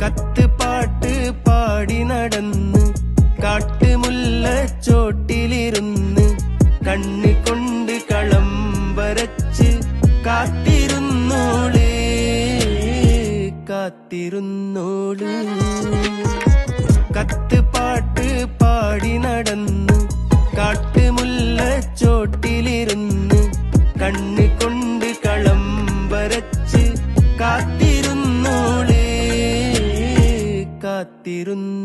കത്ത് പാട്ട് പാടി നടന്ന് കാട്ടുമുല്ലച്ചോട്ടിലിരുന്ന് കണ്ണി കൊണ്ട് കളം വരച്ച് കാത്തിരുന്നോള് കാത്തിരുന്നോള്. കത്ത് പാട്ട് പാടി നടന്ന് കാട്ടുമുല്ലച്ചോട്ടിലിരുന്ന് കണ്ണി കൊണ്ട് കളം വരച്ച് കാത്തിരുന്നോള് കാത്തിരുന്നു.